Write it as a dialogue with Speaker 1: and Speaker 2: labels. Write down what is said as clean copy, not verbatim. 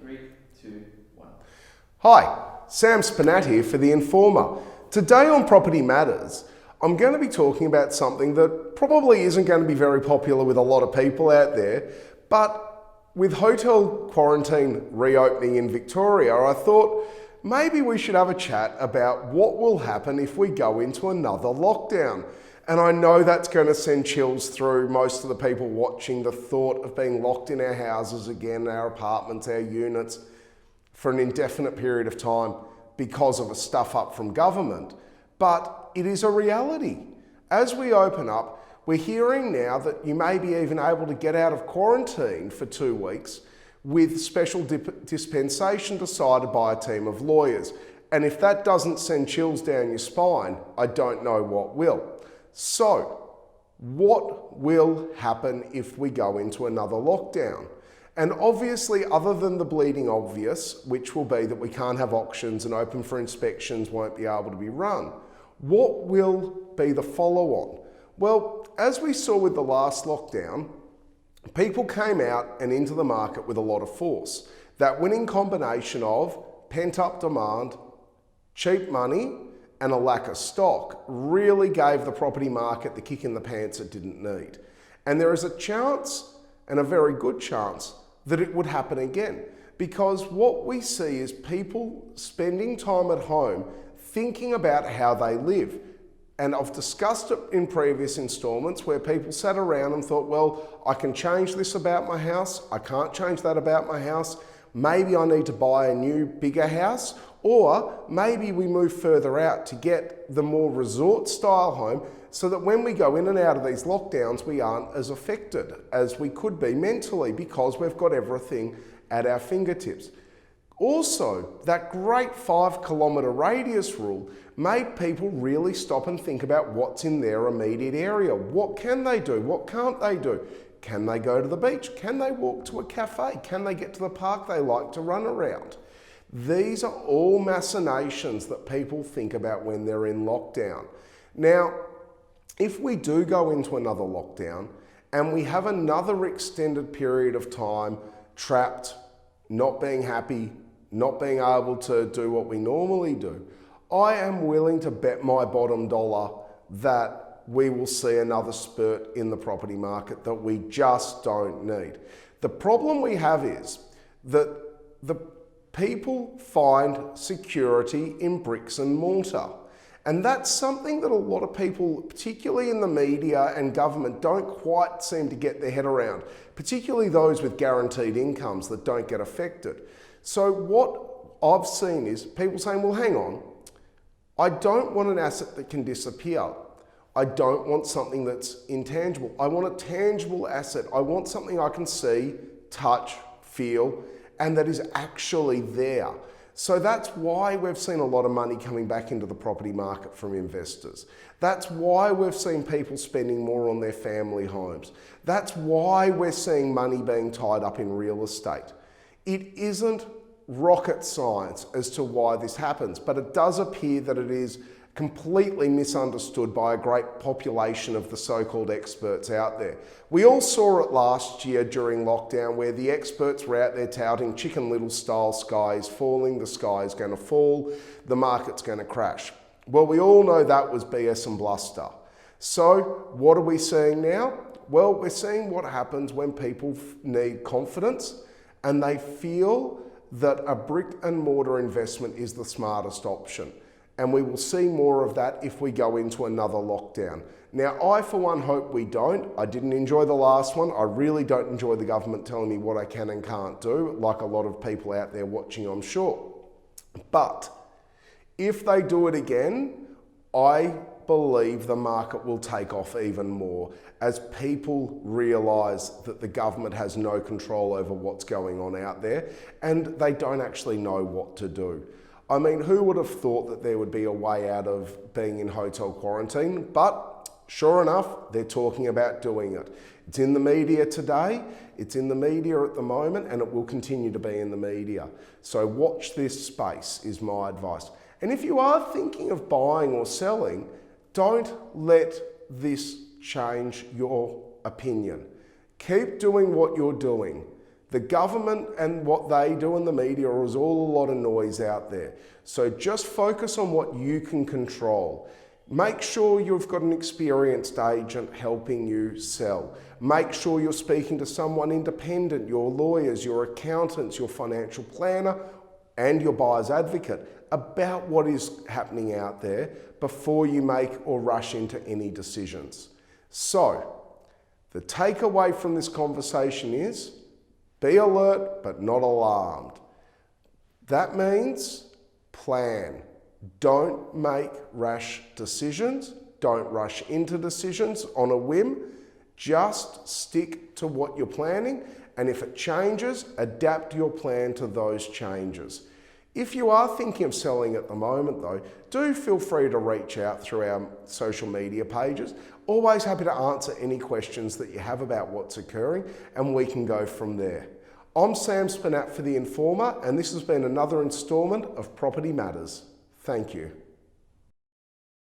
Speaker 1: 3, 2, 1.
Speaker 2: Hi, Sam Spernat here for The Informer. Today on Property Matters, I'm going to be talking about something that probably isn't going to be very popular with a lot of people out there, but with hotel quarantine reopening in Victoria, I thought maybe we should have a chat about what will happen if we go into another lockdown. And I know that's going to send chills through most of the people watching, the thought of being locked in our houses again, our apartments, our units, for an indefinite period of time because of a stuff up from government. But it is a reality. As we open up, we're hearing now that you may be even able to get out of quarantine for 2 weeks with special dispensation decided by a team of lawyers. And if that doesn't send chills down your spine, I don't know what will. So, what will happen if we go into another lockdown? And obviously, other than the bleeding obvious, which will be that we can't have auctions and open for inspections won't be able to be run, what will be the follow-on? Well, as we saw with the last lockdown, people came out and into the market with a lot of force. That winning combination of pent-up demand, cheap money, and a lack of stock really gave the property market the kick in the pants it didn't need. And there is a chance, and a very good chance, that it would happen again. Because what we see is people spending time at home thinking about how they live. And I've discussed it in previous installments where people sat around and thought, well, I can change this about my house, I can't change that about my house, maybe I need to buy a new, bigger house, or maybe we move further out to get the more resort style home so that when we go in and out of these lockdowns, we aren't as affected as we could be mentally because we've got everything at our fingertips. Also, that great 5-kilometre radius rule made people really stop and think about what's in their immediate area. What can they do? What can't they do? Can they go to the beach? Can they walk to a cafe? Can they get to the park they like to run around? These are all machinations that people think about when they're in lockdown. Now, if we do go into another lockdown and we have another extended period of time trapped, not being happy, not being able to do what we normally do, I am willing to bet my bottom dollar that we will see another spurt in the property market that we just don't need. The problem we have is that the people find security in bricks and mortar. And that's something that a lot of people, particularly in the media and government, don't quite seem to get their head around, particularly those with guaranteed incomes that don't get affected. So what I've seen is people saying, well, hang on, I don't want an asset that can disappear. I don't want something that's intangible. I want a tangible asset. I want something I can see, touch, feel, and that is actually there. So that's why we've seen a lot of money coming back into the property market from investors. That's why we've seen people spending more on their family homes. That's why we're seeing money being tied up in real estate. It isn't rocket science as to why this happens, but it does appear that it is completely misunderstood by a great population of the so-called experts out there. We all saw it last year during lockdown where the experts were out there touting Chicken Little style sky is falling, the sky is going to fall, the market's going to crash. Well, we all know that was BS and bluster. So what are we seeing now? Well, we're seeing what happens when people need confidence and they feel that a brick and mortar investment is the smartest option. And we will see more of that if we go into another lockdown. Now, I for one hope we don't. I didn't enjoy the last one. I really don't enjoy the government telling me what I can and can't do, like a lot of people out there watching, I'm sure. But if they do it again, I believe the market will take off even more as people realise that the government has no control over what's going on out there and they don't actually know what to do. I mean, who would have thought that there would be a way out of being in hotel quarantine? But sure enough, they're talking about doing it. It's in the media today, it's in the media at the moment, and it will continue to be in the media. So watch this space is my advice. And if you are thinking of buying or selling, don't let this change your opinion. Keep doing what you're doing. The government and what they do in the media is all a lot of noise out there. So just focus on what you can control. Make sure you've got an experienced agent helping you sell. Make sure you're speaking to someone independent, your lawyers, your accountants, your financial planner, and your buyer's advocate about what is happening out there before you make or rush into any decisions. So, the takeaway from this conversation is be alert but not alarmed. That means plan. Don't make rash decisions. Don't rush into decisions on a whim. Just stick to what you're planning, and if it changes, adapt your plan to those changes. If you are thinking of selling at the moment though, do feel free to reach out through our social media pages. Always happy to answer any questions that you have about what's occurring, and we can go from there. I'm Sam Spernat for The Informer, and this has been another instalment of Property Matters. Thank you.